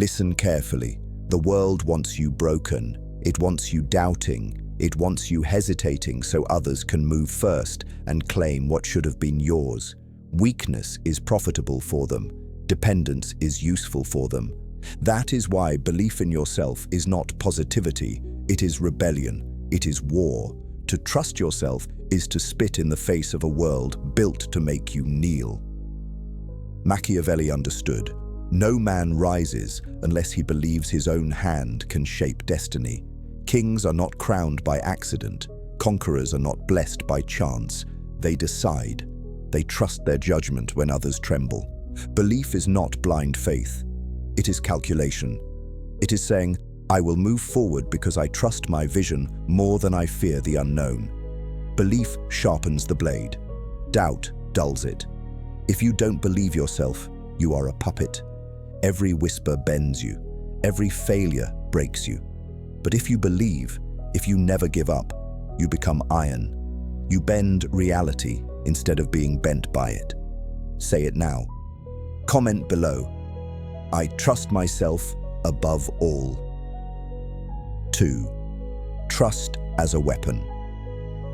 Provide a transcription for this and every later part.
Listen carefully. The world wants you broken. It wants you doubting. It wants you hesitating so others can move first and claim what should have been yours. Weakness is profitable for them. Dependence is useful for them. That is why belief in yourself is not positivity. It is rebellion. It is war. To trust yourself is to spit in the face of a world built to make you kneel. Machiavelli understood. No man rises unless he believes his own hand can shape destiny. Kings are not crowned by accident. Conquerors are not blessed by chance. They decide. They trust their judgment when others tremble. Belief is not blind faith. It is calculation. It is saying, I will move forward because I trust my vision more than I fear the unknown. Belief sharpens the blade. Doubt dulls it. If you don't believe yourself, you are a puppet. Every whisper bends you. Every failure breaks you. But if you believe, if you never give up, you become iron. You bend reality instead of being bent by it. Say it now. Comment below. I trust myself above all. 2. Trust as a weapon.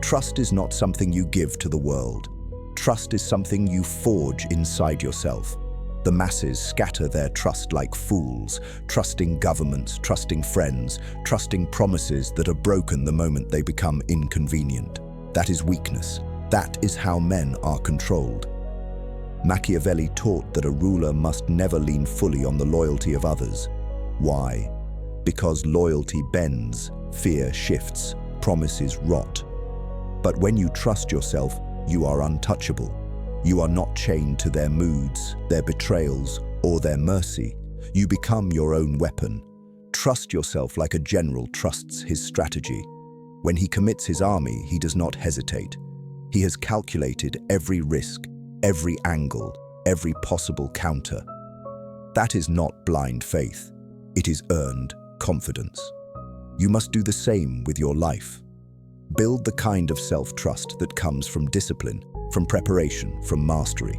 Trust is not something you give to the world. Trust is something you forge inside yourself. The masses scatter their trust like fools, trusting governments, trusting friends, trusting promises that are broken the moment they become inconvenient. That is weakness. That is how men are controlled. Machiavelli taught that a ruler must never lean fully on the loyalty of others. Why? Because loyalty bends, fear shifts, promises rot. But when you trust yourself, you are untouchable. You are not chained to their moods, their betrayals, or their mercy. You become your own weapon. Trust yourself like a general trusts his strategy. When he commits his army, he does not hesitate. He has calculated every risk, every angle, every possible counter. That is not blind faith. It is earned confidence. You must do the same with your life. Build the kind of self-trust that comes from discipline, from preparation, from mastery.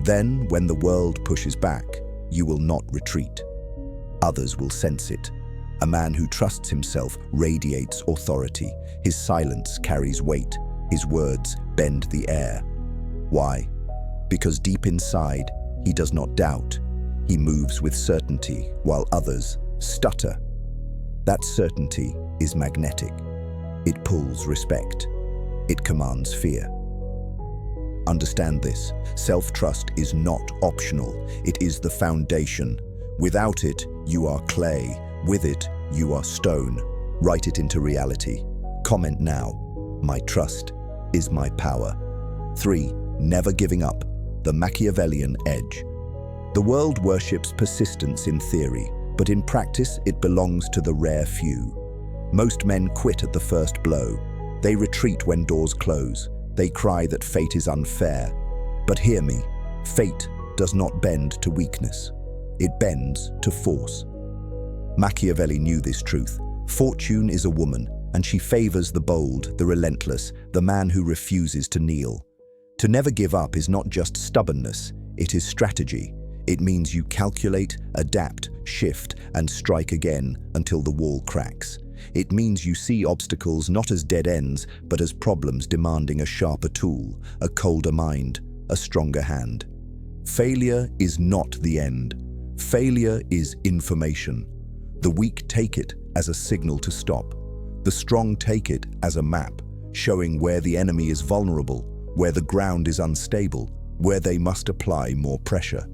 Then, when the world pushes back, you will not retreat. Others will sense it. A man who trusts himself radiates authority. His silence carries weight. His words bend the air. Why? Because deep inside, he does not doubt. He moves with certainty, while others stutter. That certainty is magnetic. It pulls respect. It commands fear. Understand this, self-trust is not optional. It is the foundation. Without it, you are clay. With it, you are stone. Write it into reality. Comment now. My trust is my power. 3. Never giving up. The Machiavellian edge. The world worships persistence in theory, but in practice it belongs to the rare few. Most men quit at the first blow. They retreat when doors close. They cry that fate is unfair. But hear me, fate does not bend to weakness. It bends to force. Machiavelli knew this truth. Fortune is a woman, and she favors the bold, the relentless, the man who refuses to kneel. To never give up is not just stubbornness, it is strategy. It means you calculate, adapt, shift, and strike again until the wall cracks. It means you see obstacles not as dead ends, but as problems demanding a sharper tool, a colder mind, a stronger hand. Failure is not the end. Failure is information. The weak take it as a signal to stop. The strong take it as a map, showing where the enemy is vulnerable, where the ground is unstable, where they must apply more pressure.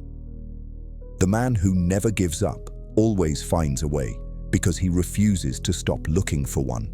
The man who never gives up always finds a way, because he refuses to stop looking for one.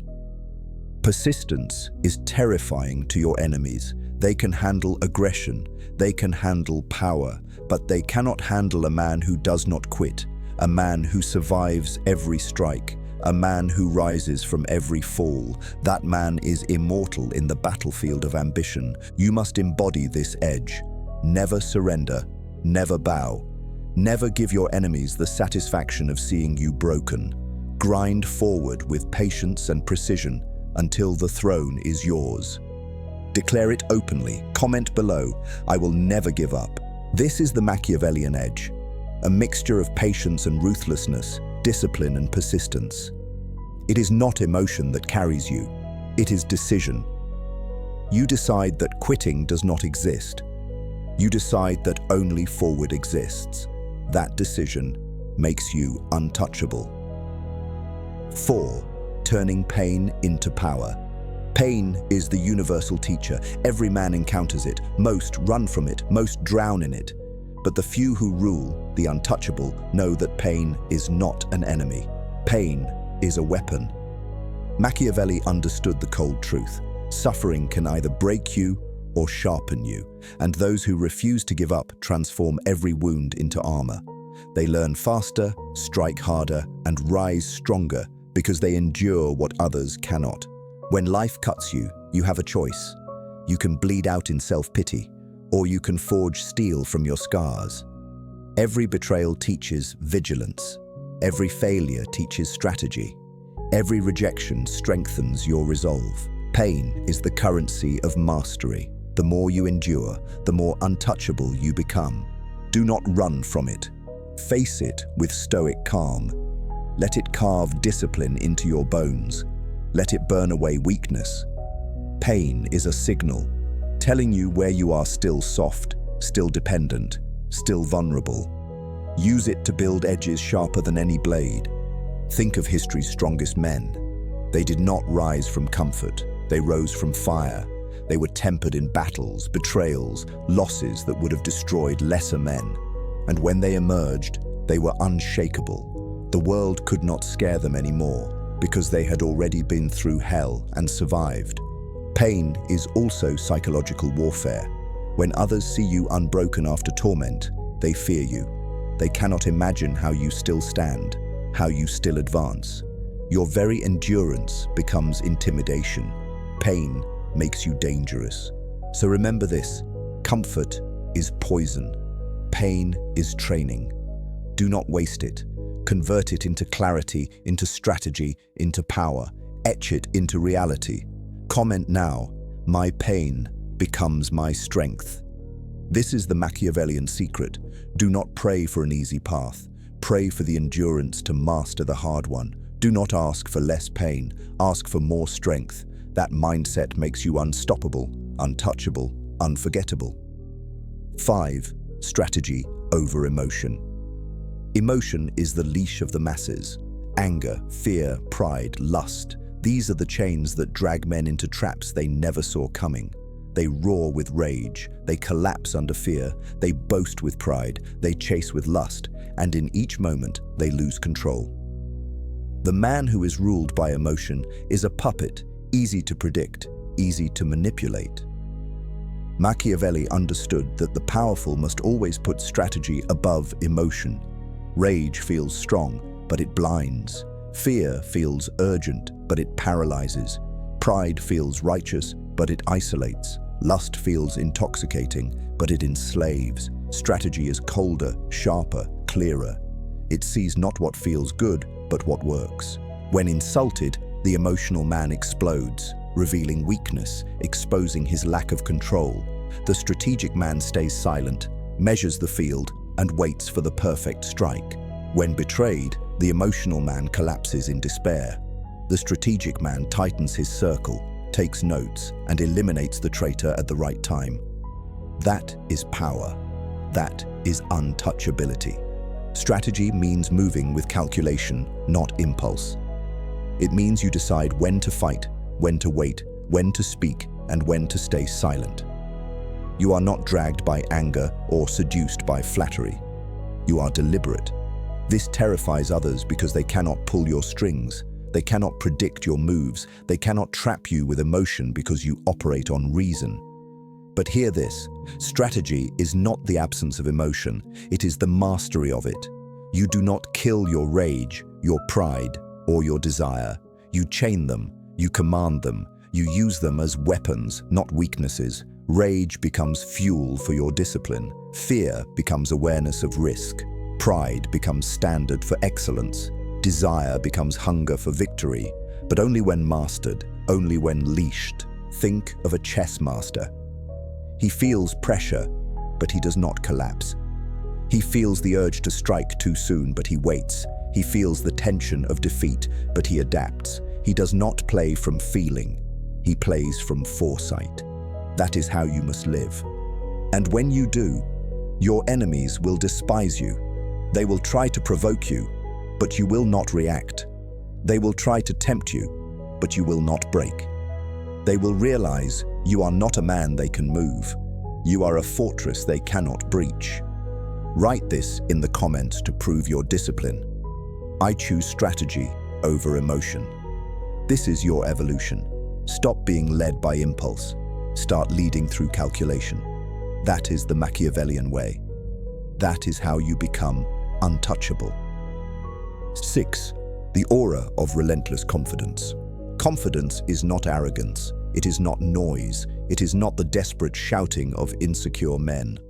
Persistence is terrifying to your enemies. They can handle aggression, they can handle power, but they cannot handle a man who does not quit, a man who survives every strike, a man who rises from every fall. That man is immortal in the battlefield of ambition. You must embody this edge. Never surrender, never bow. Never give your enemies the satisfaction of seeing you broken. Grind forward with patience and precision until the throne is yours. Declare it openly. Comment below. I will never give up. This is the Machiavellian edge. a mixture of patience and ruthlessness, discipline and persistence. It is not emotion that carries you, it is decision. You decide that quitting does not exist. You decide that only forward exists. That decision makes you untouchable. 4. Turning pain into power. Pain is the universal teacher. Every man encounters it. Most run from it, most drown in it. But the few who rule, the untouchable, know that pain is not an enemy. Pain is a weapon. Machiavelli understood the cold truth. Suffering can either break you or sharpen you, and those who refuse to give up transform every wound into armor. They learn faster, strike harder, and rise stronger because they endure what others cannot. When life cuts you, you have a choice. You can bleed out in self-pity, or you can forge steel from your scars. Every betrayal teaches vigilance. Every failure teaches strategy. Every rejection strengthens your resolve. Pain is the currency of mastery. The more you endure, the more untouchable you become. Do not run from it. Face it with stoic calm. Let it carve discipline into your bones. Let it burn away weakness. Pain is a signal, telling you where you are still soft, still dependent, still vulnerable. Use it to build edges sharper than any blade. Think of history's strongest men. They did not rise from comfort. They rose from fire. They were tempered in battles, betrayals, losses that would have destroyed lesser men. And when they emerged, they were unshakable. The world could not scare them anymore because they had already been through hell and survived. Pain is also psychological warfare. When others see you unbroken after torment, they fear you. They cannot imagine how you still stand, how you still advance. Your very endurance becomes intimidation. Pain makes you dangerous. So remember this: comfort is poison. Pain is training. Do not waste it. Convert it into clarity, into strategy, into power. Etch it into reality. Comment now: my pain becomes my strength. This is the Machiavellian secret. Do not pray for an easy path. Pray for the endurance to master the hard one. Do not ask for less pain. Ask for more strength. That mindset makes you unstoppable, untouchable, unforgettable. 5. Strategy over emotion. Emotion is the leash of the masses. Anger, fear, pride, lust. These are the chains that drag men into traps they never saw coming. They roar with rage, they collapse under fear, they boast with pride, they chase with lust, and in each moment they lose control. The man who is ruled by emotion is a puppet, easy to predict, easy to manipulate. Machiavelli understood that the powerful must always put strategy above emotion. Rage feels strong, but it blinds. Fear feels urgent, but it paralyzes. Pride feels righteous, but it isolates. Lust feels intoxicating, but it enslaves. Strategy is colder, sharper, clearer. It sees not what feels good, but what works. When insulted, the emotional man explodes, revealing weakness, exposing his lack of control. The strategic man stays silent, measures the field, and waits for the perfect strike. When betrayed, the emotional man collapses in despair. The strategic man tightens his circle, takes notes, and eliminates the traitor at the right time. That is power. That is untouchability. Strategy means moving with calculation, not impulse. It means you decide when to fight, when to wait, when to speak, and when to stay silent. You are not dragged by anger or seduced by flattery. You are deliberate. This terrifies others because they cannot pull your strings. They cannot predict your moves. They cannot trap you with emotion because you operate on reason. But hear this: strategy is not the absence of emotion. It is the mastery of it. You do not kill your rage, your pride, or your desire. You chain them. You command them. You use them as weapons, not weaknesses. Rage becomes fuel for your discipline. Fear becomes awareness of risk. Pride becomes standard for excellence. Desire becomes hunger for victory, but only when mastered, only when leashed. Think of a chess master. He feels pressure, but he does not collapse. He feels the urge to strike too soon, but he waits. He feels the tension of defeat, but he adapts. He does not play from feeling. He plays from foresight. That is how you must live. And when you do, your enemies will despise you. They will try to provoke you, but you will not react. They will try to tempt you, but you will not break. They will realize you are not a man they can move. You are a fortress they cannot breach. Write this in the comments to prove your discipline. I choose strategy over emotion. This is your evolution. Stop being led by impulse. Start leading through calculation. That is the Machiavellian way. That is how you become untouchable. 6. The aura of relentless confidence. Confidence is not arrogance. It is not noise. It is not the desperate shouting of insecure men.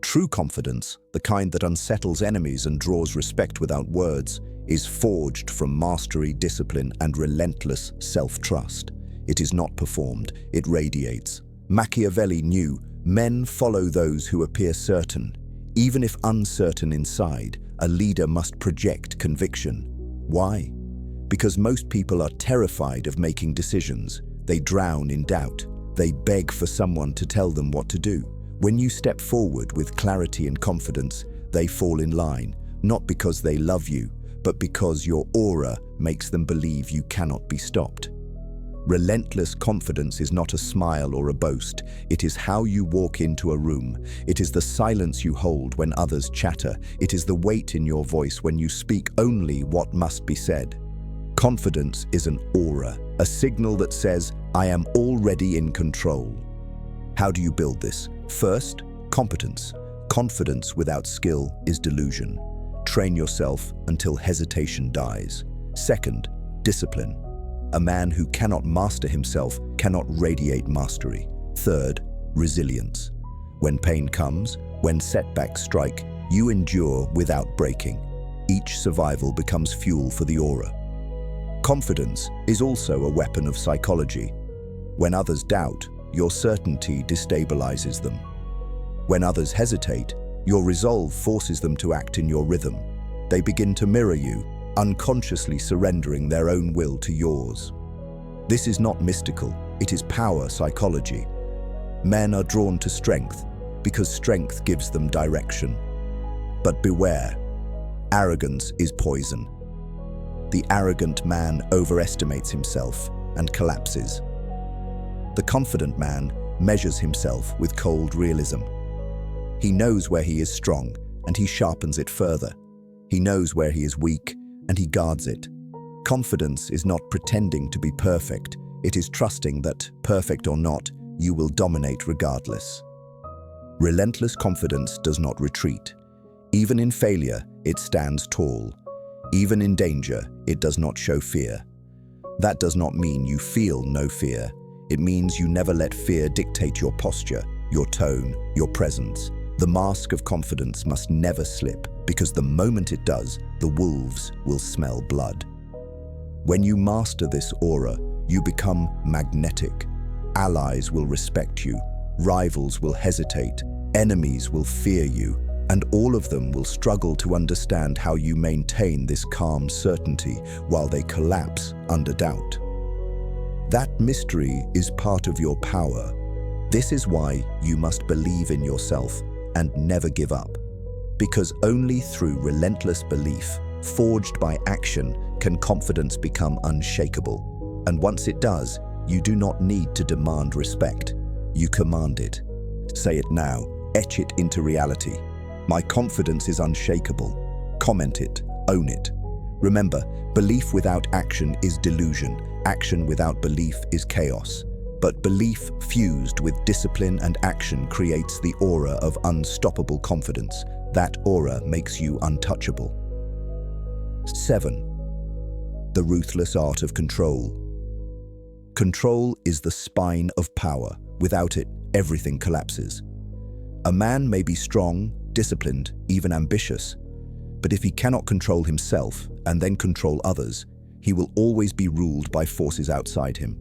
True confidence, the kind that unsettles enemies and draws respect without words, is forged from mastery, discipline, and relentless self-trust. It is not performed, it radiates. Machiavelli knew men follow those who appear certain. Even if uncertain inside, a leader must project conviction. Why? Because most people are terrified of making decisions. They drown in doubt. They beg for someone to tell them what to do. When you step forward with clarity and confidence, they fall in line, not because they love you, but because your aura makes them believe you cannot be stopped. Relentless confidence is not a smile or a boast. It is how you walk into a room. It is the silence you hold when others chatter. It is the weight in your voice when you speak only what must be said. Confidence is an aura, a signal that says, I am already in control. How do you build this? First, competence. Confidence without skill is delusion. Train yourself until hesitation dies. Second, discipline. A man who cannot master himself cannot radiate mastery. Third, resilience. When pain comes, when setbacks strike, you endure without breaking. Each survival becomes fuel for the aura. Confidence is also a weapon of psychology. When others doubt, your certainty destabilizes them. When others hesitate, your resolve forces them to act in your rhythm. They begin to mirror you, unconsciously surrendering their own will to yours. This is not mystical, it is power psychology. Men are drawn to strength because strength gives them direction. But beware, arrogance is poison. The arrogant man overestimates himself and collapses. The confident man measures himself with cold realism. He knows where he is strong and he sharpens it further. He knows where he is weak and he guards it. Confidence is not pretending to be perfect. It is trusting that, perfect or not, you will dominate regardless. Relentless confidence does not retreat. Even in failure, it stands tall. Even in danger, it does not show fear. That does not mean you feel no fear. It means you never let fear dictate your posture, your tone, your presence. The mask of confidence must never slip, because the moment it does, the wolves will smell blood. When you master this aura, you become magnetic. Allies will respect you, rivals will hesitate, enemies will fear you, and all of them will struggle to understand how you maintain this calm certainty while they collapse under doubt. That mystery is part of your power. This is why you must believe in yourself and never give up. Because only through relentless belief, forged by action, can confidence become unshakable. And once it does, you do not need to demand respect. You command it. Say it now. Etch it into reality. My confidence is unshakable. Comment it. Own it. Remember, belief without action is delusion. Action without belief is chaos. But belief fused with discipline and action creates the aura of unstoppable confidence. That aura makes you untouchable. 7. The ruthless art of control. Control is the spine of power. Without it, everything collapses. A man may be strong, disciplined, even ambitious, but if he cannot control himself and then control others, he will always be ruled by forces outside him.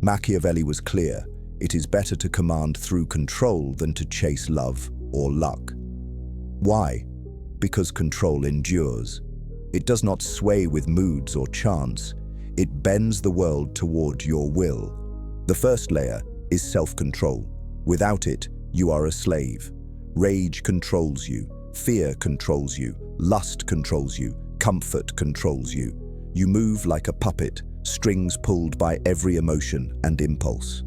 Machiavelli was clear: it is better to command through control than to chase love or luck. Why? because control endures. It does not sway with moods or chance. It bends the world toward your will. The first layer is self-control. Without it, you are a slave. Rage controls you, fear controls you, lust controls you, comfort controls you. You move like a puppet, strings pulled by every emotion and impulse.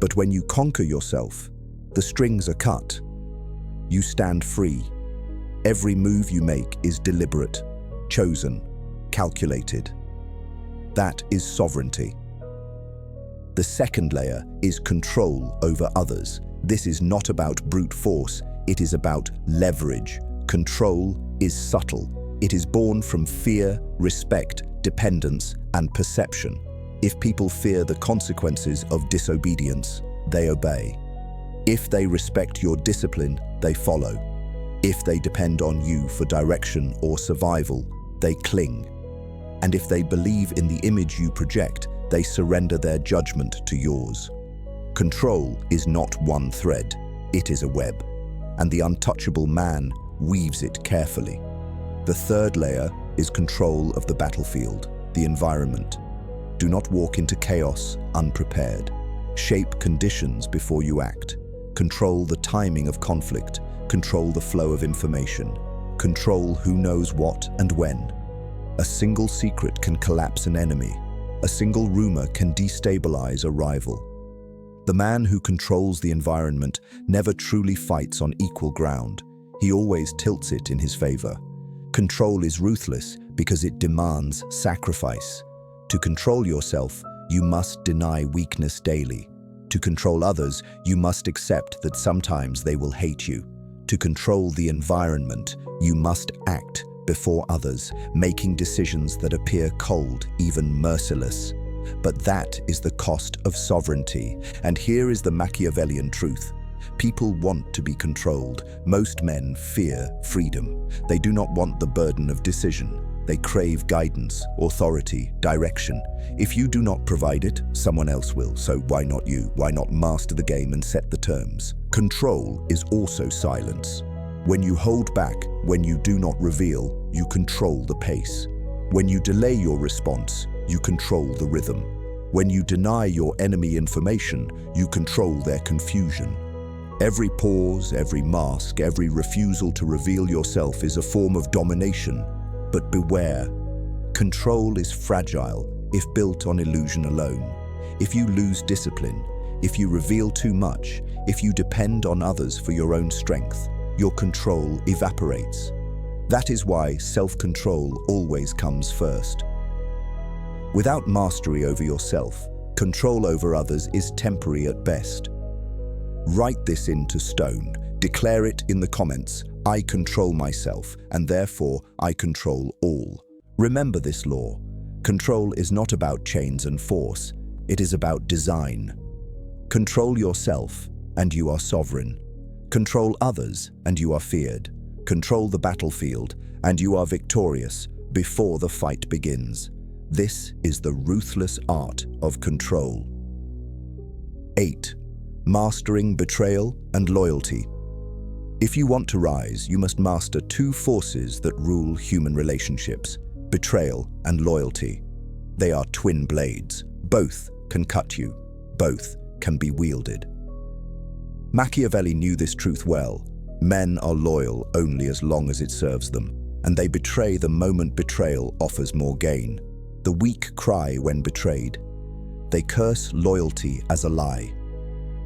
But when you conquer yourself, the strings are cut. You stand free. Every move you make is deliberate, chosen, calculated. That is sovereignty. The second layer is control over others. This is not about brute force, it is about leverage. Control is subtle. It is born from fear, respect, dependence, and perception. If people fear the consequences of disobedience, they obey. If they respect your discipline, they follow. If they depend on you for direction or survival, they cling. And if they believe in the image you project, they surrender their judgment to yours. Control is not one thread, it is a web, and the untouchable man weaves it carefully. The third layer is control of the battlefield, the environment. Do not walk into chaos unprepared. Shape conditions before you act. Control the timing of conflict. Control the flow of information. Control who knows what and when. A single secret can collapse an enemy. A single rumor can destabilize a rival. The man who controls the environment never truly fights on equal ground. He always tilts it in his favor. Control is ruthless because it demands sacrifice. To control yourself, you must deny weakness daily. To control others, you must accept that sometimes they will hate you. To control the environment, you must act before others, making decisions that appear cold, even merciless. But that is the cost of sovereignty. And here is the Machiavellian truth. People want to be controlled. Most men fear freedom. They do not want the burden of decision. They crave guidance, authority, direction. If you do not provide it, someone else will. So why not you? Why not master the game and set the terms? Control is also silence. When you hold back, when you do not reveal, you control the pace. When you delay your response, you control the rhythm. When you deny your enemy information, you control their confusion. Every pause, every mask, every refusal to reveal yourself is a form of domination. But beware, control is fragile if built on illusion alone. If you lose discipline, if you reveal too much, if you depend on others for your own strength, your control evaporates. That is why self-control always comes first. Without mastery over yourself, control over others is temporary at best. Write this into stone. Declare it in the comments. I control myself, and therefore I control all. Remember this law. Control is not about chains and force. It is about design. Control yourself, and you are sovereign. Control others, and you are feared. Control the battlefield, and you are victorious before the fight begins. This is the ruthless art of control. 8. Mastering betrayal and loyalty. If you want to rise, you must master two forces that rule human relationships: betrayal and loyalty. They are twin blades. Both can cut you. Both can be wielded. Machiavelli knew this truth well. Men are loyal only as long as it serves them, and they betray the moment betrayal offers more gain. The weak cry when betrayed. They curse loyalty as a lie.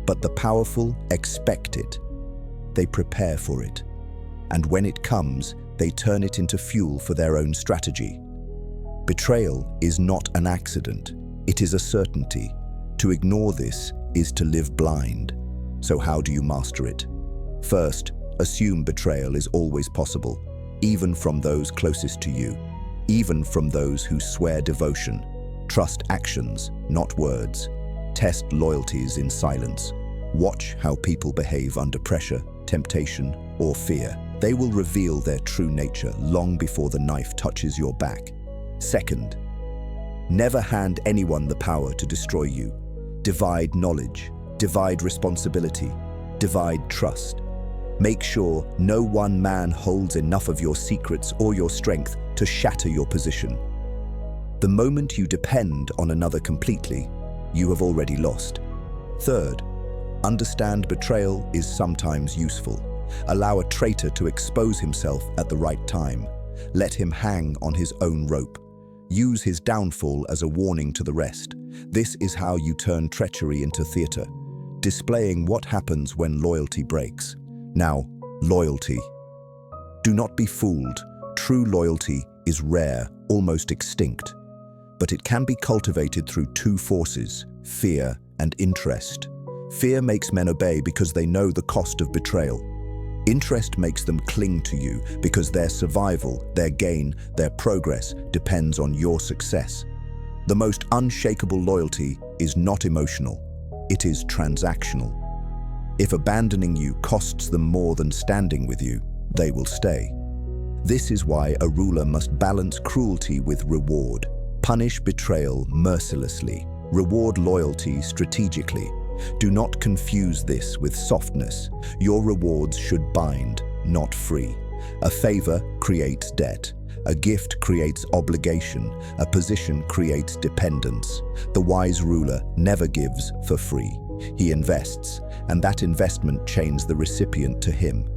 But the powerful expect it. They prepare for it. And when it comes, they turn it into fuel for their own strategy. Betrayal is not an accident. It is a certainty. To ignore this is to live blind. So how do you master it? First, assume betrayal is always possible, even from those closest to you, even from those who swear devotion. Trust actions, not words. Test loyalties in silence. Watch how people behave under pressure, temptation, or fear. They will reveal their true nature long before the knife touches your back. Second, never hand anyone the power to destroy you. Divide knowledge, divide responsibility, divide trust. Make sure no one man holds enough of your secrets or your strength to shatter your position. The moment you depend on another completely, you have already lost. Third, understand betrayal is sometimes useful. Allow a traitor to expose himself at the right time. Let him hang on his own rope. Use his downfall as a warning to the rest. This is how you turn treachery into theater, displaying what happens when loyalty breaks. Now, loyalty. Do not be fooled. True loyalty is rare, almost extinct. But it can be cultivated through two forces, fear and interest. Fear makes men obey because they know the cost of betrayal. Interest makes them cling to you because their survival, their gain, their progress depends on your success. The most unshakable loyalty is not emotional, it is transactional. If abandoning you costs them more than standing with you, they will stay. This is why a ruler must balance cruelty with reward, punish betrayal mercilessly, reward loyalty strategically. Do not confuse this with softness. Your rewards should bind, not free. A favor creates debt. A gift creates obligation. A position creates dependence. The wise ruler never gives for free. He invests, and that investment chains the recipient to him.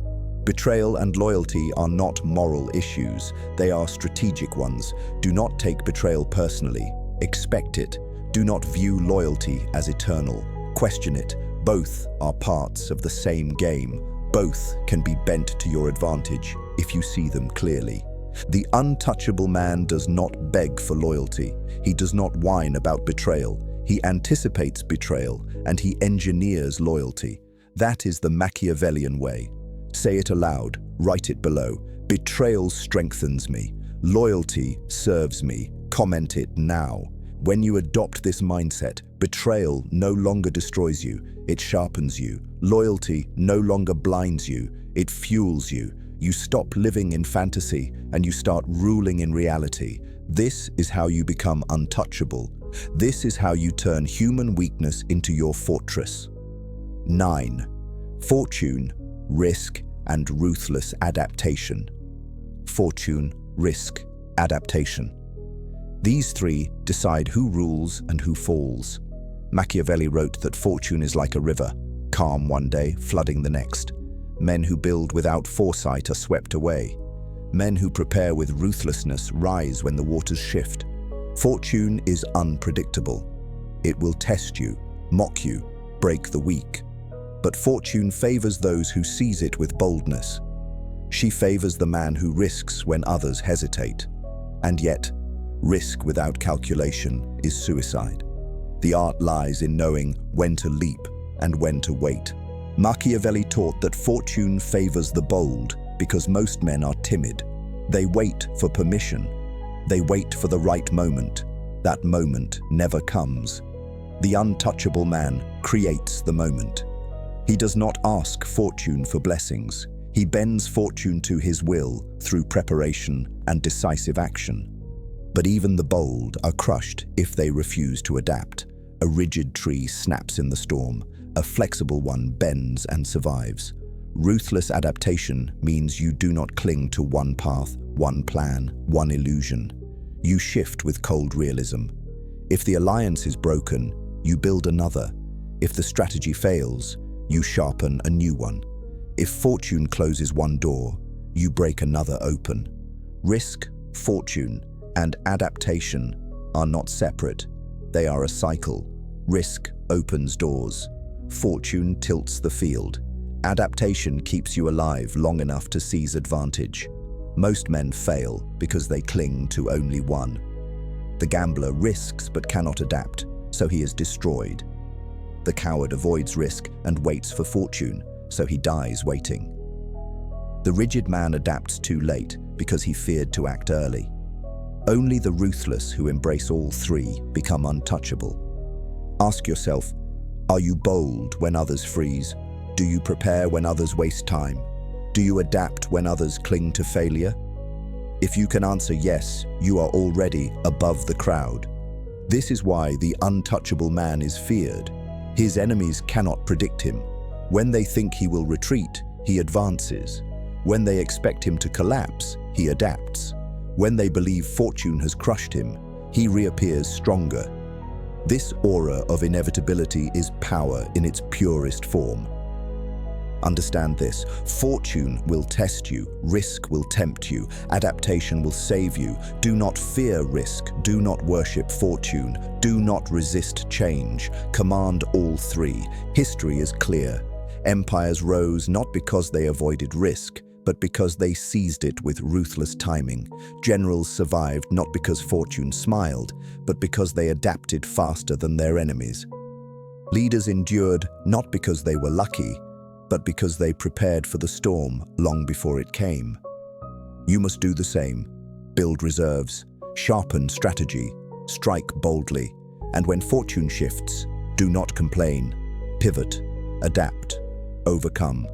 Betrayal and loyalty are not moral issues. They are strategic ones. Do not take betrayal personally. Expect it. Do not view loyalty as eternal. Question it. Both are parts of the same game. Both can be bent to your advantage if you see them clearly. The untouchable man does not beg for loyalty. He does not whine about betrayal. He anticipates betrayal and he engineers loyalty. That is the Machiavellian way. Say it aloud, write it below. Betrayal strengthens me. Loyalty serves me. Comment it now. When you adopt this mindset, betrayal no longer destroys you, it sharpens you. Loyalty no longer blinds you, it fuels you. You stop living in fantasy and you start ruling in reality. This is how you become untouchable. This is how you turn human weakness into your fortress. 9. Fortune, risk, and ruthless adaptation. Fortune, risk, adaptation. These three decide who rules and who falls. Machiavelli wrote that fortune is like a river, calm one day, flooding the next. Men who build without foresight are swept away. Men who prepare with ruthlessness rise when the waters shift. Fortune is unpredictable. It will test you, mock you, break the weak. But fortune favors those who seize it with boldness. She favors the man who risks when others hesitate. And yet, risk without calculation is suicide. The art lies in knowing when to leap and when to wait. Machiavelli taught that fortune favors the bold because most men are timid. They wait for permission. They wait for the right moment. That moment never comes. The untouchable man creates the moment. He does not ask fortune for blessings. He bends fortune to his will through preparation and decisive action. But even the bold are crushed if they refuse to adapt. A rigid tree snaps in the storm. A flexible one bends and survives. Ruthless adaptation means you do not cling to one path, one plan, one illusion. You shift with cold realism. If the alliance is broken, you build another. If the strategy fails, you sharpen a new one. If fortune closes one door, you break another open. Risk, fortune, and adaptation are not separate. They are a cycle. Risk opens doors. Fortune tilts the field. Adaptation keeps you alive long enough to seize advantage. Most men fail because they cling to only one. The gambler risks but cannot adapt, so he is destroyed. The coward avoids risk and waits for fortune, so he dies waiting. The rigid man adapts too late because he feared to act early. Only the ruthless who embrace all three become untouchable. Ask yourself, are you bold when others freeze? Do you prepare when others waste time? Do you adapt when others cling to failure? If you can answer yes, you are already above the crowd. This is why the untouchable man is feared. His enemies cannot predict him. When they think he will retreat, he advances. When they expect him to collapse, he adapts. When they believe fortune has crushed him, he reappears stronger. This aura of inevitability is power in its purest form. Understand this: fortune will test you, risk will tempt you, adaptation will save you. Do not fear risk, do not worship fortune, do not resist change. Command all three. History is clear. Empires rose not because they avoided risk, but because they seized it with ruthless timing. Generals survived not because fortune smiled, but because they adapted faster than their enemies. Leaders endured not because they were lucky, but because they prepared for the storm long before it came. You must do the same. Build reserves, sharpen strategy, strike boldly, and when fortune shifts, do not complain. Pivot, adapt, overcome.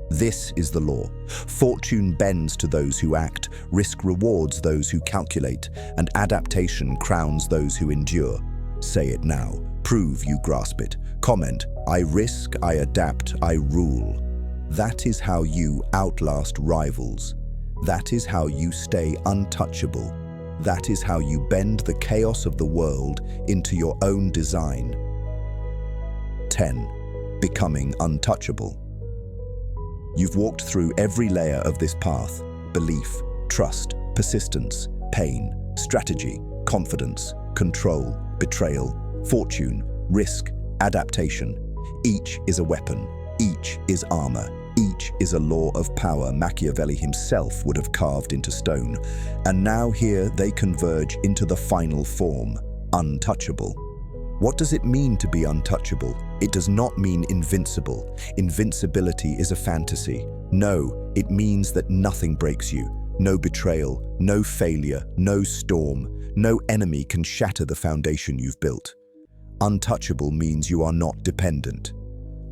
This is the law. Fortune bends to those who act, risk rewards those who calculate, and adaptation crowns those who endure. Say it now. Prove you grasp it. Comment, I risk, I adapt, I rule. That is how you outlast rivals. That is how you stay untouchable. That is how you bend the chaos of the world into your own design. 10. Becoming untouchable. You've walked through every layer of this path: belief, trust, persistence, pain, strategy, confidence, control, betrayal, fortune, risk, adaptation. Each is a weapon, each is armor, each is a law of power Machiavelli himself would have carved into stone. And now here they converge into the final form: untouchable. What does it mean to be untouchable? It does not mean invincible. Invincibility is a fantasy. No, it means that nothing breaks you. No betrayal, no failure, no storm, no enemy can shatter the foundation you've built. Untouchable means you are not dependent.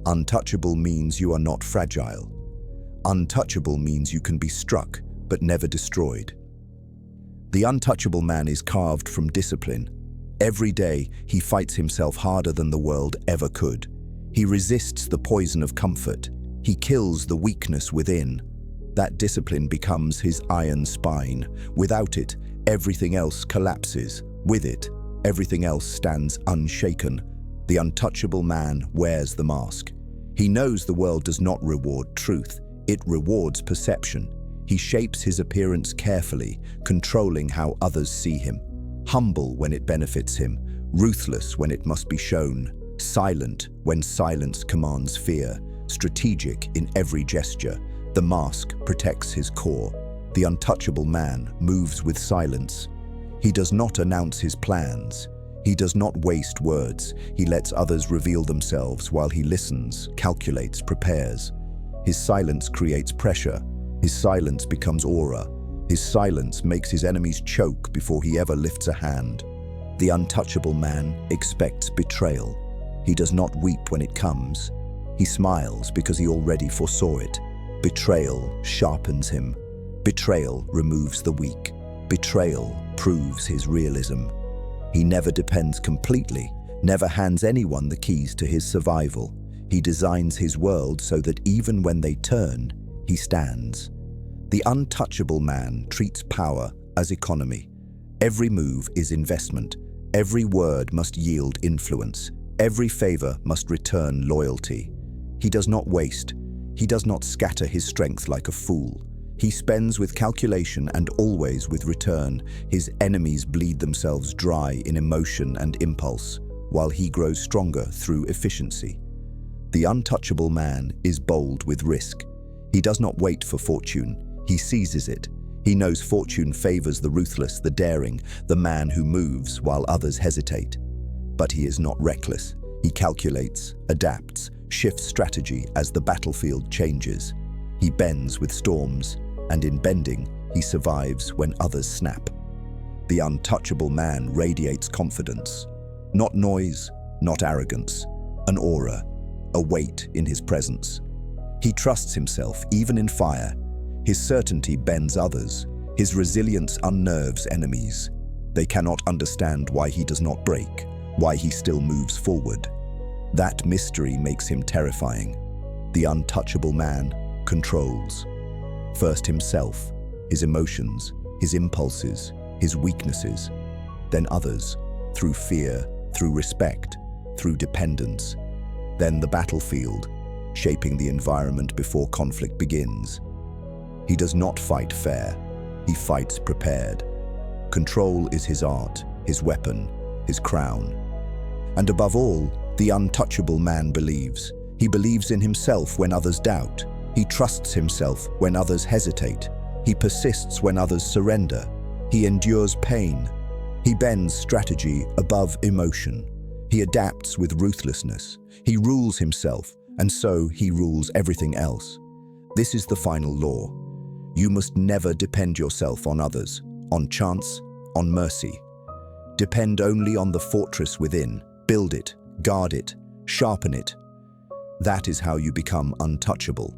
Untouchable means you are not fragile. Untouchable means you can be struck, but never destroyed. The untouchable man is carved from discipline. Every day, he fights himself harder than the world ever could. He resists the poison of comfort. He kills the weakness within. That discipline becomes his iron spine. Without it, everything else collapses. With it, everything else stands unshaken. The untouchable man wears the mask. He knows the world does not reward truth. It rewards perception. He shapes his appearance carefully, controlling how others see him. Humble when it benefits him, ruthless when it must be shown, silent when silence commands fear, strategic in every gesture. The mask protects his core. The untouchable man moves with silence. He does not announce his plans. He does not waste words. He lets others reveal themselves while he listens, calculates, prepares. His silence creates pressure. His silence becomes aura. His silence makes his enemies choke before he ever lifts a hand. The untouchable man expects betrayal. He does not weep when it comes. He smiles because he already foresaw it. Betrayal sharpens him. Betrayal removes the weak. Betrayal proves his realism. He never depends completely, never hands anyone the keys to his survival. He designs his world so that even when they turn, he stands. The untouchable man treats power as economy. Every move is investment. Every word must yield influence. Every favor must return loyalty. He does not waste. He does not scatter his strength like a fool. He spends with calculation and always with return. His enemies bleed themselves dry in emotion and impulse, while he grows stronger through efficiency. The untouchable man is bold with risk. He does not wait for fortune. He seizes it. He knows fortune favors the ruthless, the daring, the man who moves while others hesitate. But he is not reckless. He calculates, adapts, shifts strategy as the battlefield changes. He bends with storms, and in bending, he survives when others snap. The untouchable man radiates confidence. Not noise, not arrogance. An aura, a weight in his presence. He trusts himself even in fire. His certainty bends others. His resilience unnerves enemies. They cannot understand why he does not break, why he still moves forward. That mystery makes him terrifying. The untouchable man controls. First himself, his emotions, his impulses, his weaknesses, then others, through fear, through respect, through dependence. Then the battlefield, shaping the environment before conflict begins. He does not fight fair, he fights prepared. Control is his art, his weapon, his crown. And above all, the untouchable man believes. He believes in himself when others doubt. He trusts himself when others hesitate. He persists when others surrender. He endures pain. He bends strategy above emotion. He adapts with ruthlessness. He rules himself, and so he rules everything else. This is the final law. You must never depend yourself on others, on chance, on mercy. Depend only on the fortress within. Build it, guard it, sharpen it. That is how you become untouchable.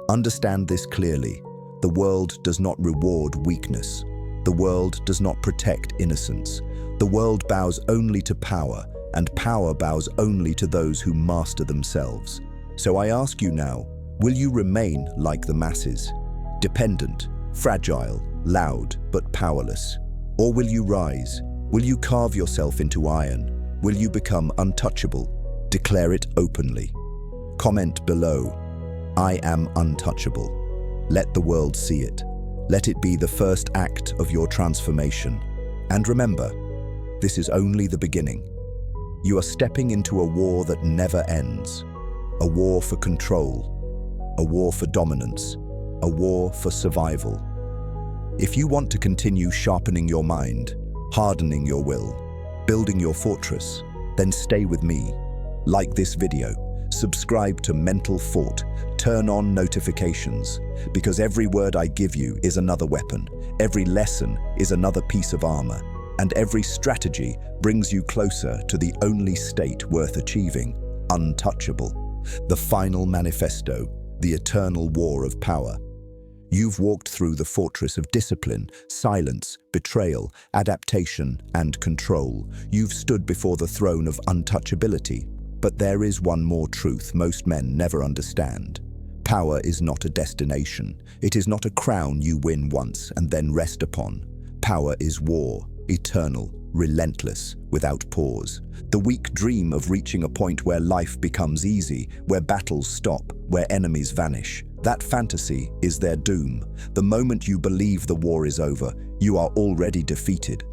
Understand this clearly. The world does not reward weakness. The world does not protect innocence. The world bows only to power, and power bows only to those who master themselves. So I ask you now, will you remain like the masses? Dependent, fragile, loud, but powerless? Or will you rise? Will you carve yourself into iron? Will you become untouchable? Declare it openly. Comment below, I am untouchable. Let the world see it. Let it be the first act of your transformation. And remember, this is only the beginning. You are stepping into a war that never ends. A war for control. A war for dominance. A war for survival. If you want to continue sharpening your mind, hardening your will, building your fortress, then stay with me. Like this video, subscribe to Mental Fort, turn on notifications, because every word I give you is another weapon, every lesson is another piece of armor, and every strategy brings you closer to the only state worth achieving, untouchable. The final manifesto, the eternal war of power. You've walked through the fortress of discipline, silence, betrayal, adaptation, and control. You've stood before the throne of untouchability. But there is one more truth most men never understand. Power is not a destination. It is not a crown you win once and then rest upon. Power is war, eternal, relentless, without pause. The weak dream of reaching a point where life becomes easy, where battles stop, where enemies vanish. That fantasy is their doom. The moment you believe the war is over, you are already defeated.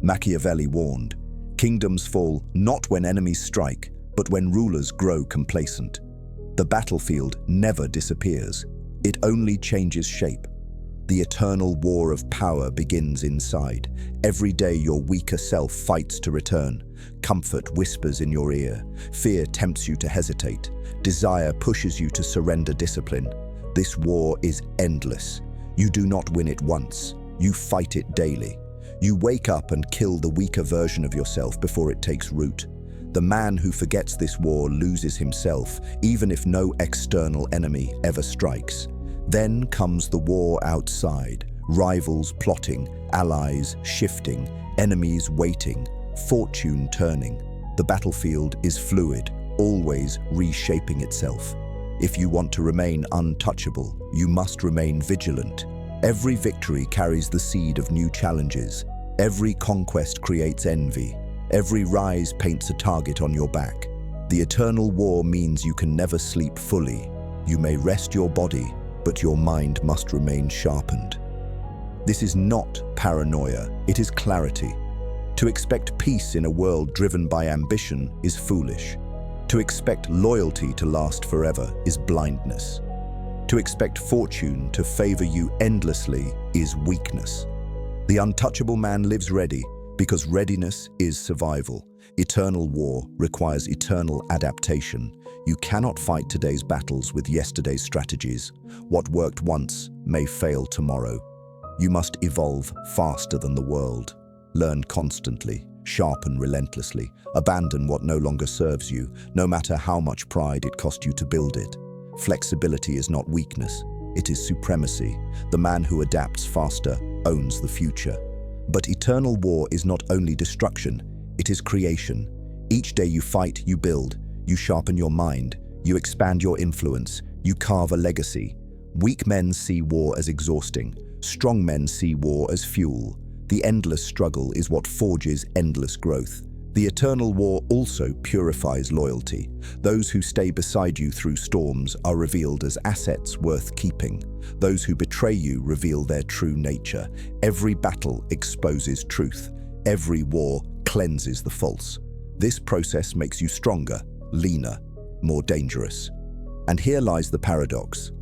Machiavelli warned, kingdoms fall not when enemies strike, but when rulers grow complacent. The battlefield never disappears. It only changes shape. The eternal war of power begins inside. Every day your weaker self fights to return. Comfort whispers in your ear. Fear tempts you to hesitate. Desire pushes you to surrender discipline. This war is endless. You do not win it once. You fight it daily. You wake up and kill the weaker version of yourself before it takes root. The man who forgets this war loses himself, even if no external enemy ever strikes. Then comes the war outside, rivals plotting, allies shifting, enemies waiting, fortune turning. The battlefield is fluid, always reshaping itself. If you want to remain untouchable, you must remain vigilant. Every victory carries the seed of new challenges. Every conquest creates envy. Every rise paints a target on your back. The eternal war means you can never sleep fully. You may rest your body, but your mind must remain sharpened. This is not paranoia, it is clarity. To expect peace in a world driven by ambition is foolish. To expect loyalty to last forever is blindness. To expect fortune to favor you endlessly is weakness. The untouchable man lives ready, because readiness is survival. Eternal war requires eternal adaptation. You cannot fight today's battles with yesterday's strategies. What worked once may fail tomorrow. You must evolve faster than the world. Learn constantly, sharpen relentlessly, abandon what no longer serves you, no matter how much pride it cost you to build it. Flexibility is not weakness, it is supremacy. The man who adapts faster owns the future. But eternal war is not only destruction, it is creation. Each day you fight, you build, you sharpen your mind, you expand your influence, You carve a legacy. Weak men see war as exhausting. Strong men see war as fuel. The endless struggle is what forges endless growth. The eternal war also purifies loyalty. Those who stay beside you through storms are revealed as assets worth keeping. Those who betray you reveal their true nature. Every battle exposes truth. Every war cleanses the false. This process makes you stronger, leaner, more dangerous. And here lies the paradox.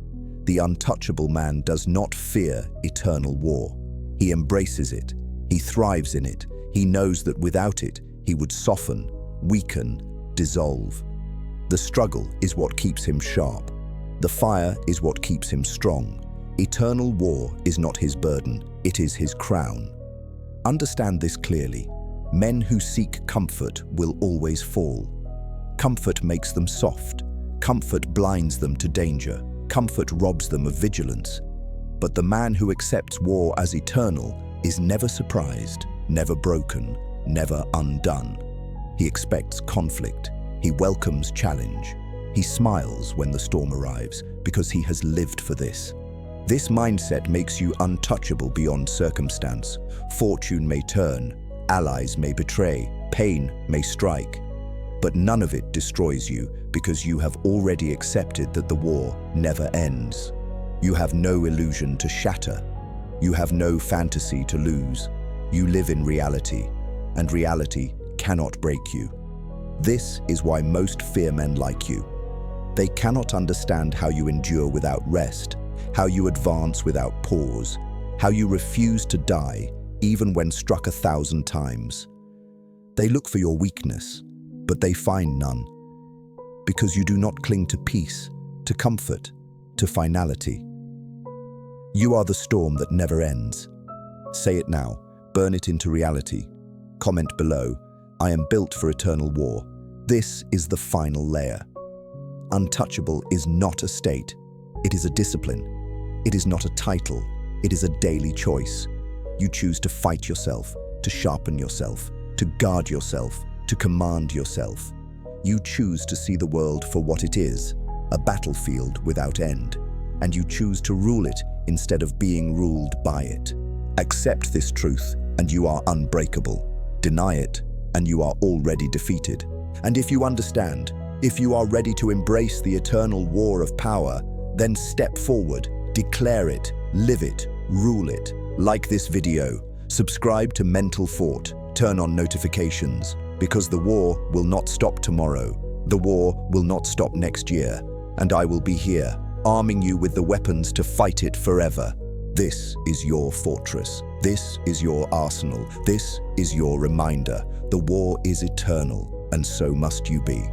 The untouchable man does not fear eternal war. He embraces it. He thrives in it. He knows that without it, he would soften, weaken, dissolve. The struggle is what keeps him sharp. The fire is what keeps him strong. Eternal war is not his burden, it is his crown. Understand this clearly. Men who seek comfort will always fall. Comfort makes them soft. Comfort blinds them to danger. Comfort robs them of vigilance. But the man who accepts war as eternal is never surprised, never broken, never undone. He expects conflict. He welcomes challenge. He smiles when the storm arrives because he has lived for this. This mindset makes you untouchable beyond circumstance. Fortune may turn, allies may betray, pain may strike. But none of it destroys you because you have already accepted that the war never ends. You have no illusion to shatter. You have no fantasy to lose. You live in reality, and reality cannot break you. This is why most fear men like you. They cannot understand how you endure without rest, how you advance without pause, how you refuse to die even when struck 1,000 times. They look for your weakness, but they find none, because you do not cling to peace, to comfort, to finality. You are the storm that never ends. Say it now, burn it into reality. Comment below, I am built for eternal war. This is the final layer. Untouchable is not a state, it is a discipline. It is not a title, it is a daily choice. You choose to fight yourself, to sharpen yourself, to guard yourself, to command yourself. You choose to see the world for what it is, a battlefield without end, and you choose to rule it instead of being ruled by it. Accept this truth, and you are unbreakable. Deny it, and you are already defeated. And if you understand, if you are ready to embrace the eternal war of power, then step forward, declare it, live it, rule it. Like this video, subscribe to Mental Fort, turn on notifications, because the war will not stop tomorrow. The war will not stop next year, and I will be here, arming you with the weapons to fight it forever. This is your fortress. This is your arsenal. This is your reminder. The war is eternal, and so must you be.